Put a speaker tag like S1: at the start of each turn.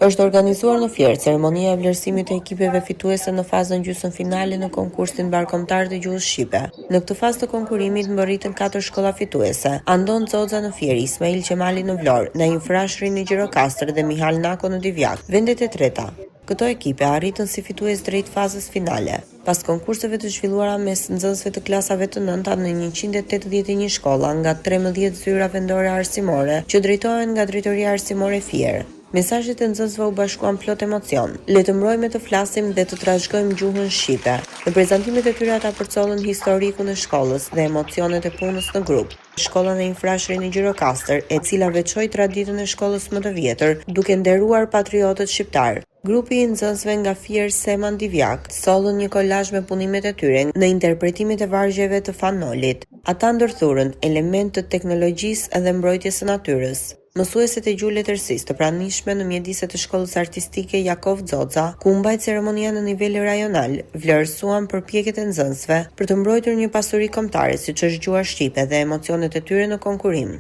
S1: Është organizuar në Fier ceremonia e vlerësimit të ekipeve fituese në fazën gjysmëfinale në konkursin ndërkombëtar të gjuhës shqipe. Në këtë fazë të konkurimit mbërritën 4 shkolla fituese: Andon Xoxa në Fier, Ismail Qemali në Vlorë, Naim Frashëri në Gjirokastër dhe Mihal Nako në Divjak. Vendet e treta. Këto ekipe arritën si fitues drejt fazës finale. Pas konkurseve të zhvilluara mes nxënësve të klasave të nënta në 181 shkolla nga 13 zyra vendore arsimore që drejtohen nga Drejtoria Arsimore Fier. Mesazhet e nxënësve u bashkuan plot emocion. Le të mbrojmë të flasim dhe të trashëgojmë gjuhën shqipe. Në prezantimet e tyre ata përcollën historikun e shkollës dhe emocionet e punës në grup. Shkolla e Infrashëri në Gjirokastër, e cila veçoi traditën e shkollës më të vjetër, duke nderuar patriotët shqiptar. Grupi i nxënësve nga Fier Seman Divjak sollën një kolazh me punimet e tyre në interpretimet e vargjeve të Fanolit. Ata ndërthurën element të teknologjisë dhe mbrojtjes së natyrës. Mësueset e gjuhë letërsisë të pranishme në mjediset të shkollës artistike Jakov Xoxa, ku u mbajt ceremonia në nivel rajonal, vlerësuan përpjekjet e nxënësve për të mbrojtur një pasuri kombëtare siç është gjuha shqipe dhe emocionet e tyre në konkurim.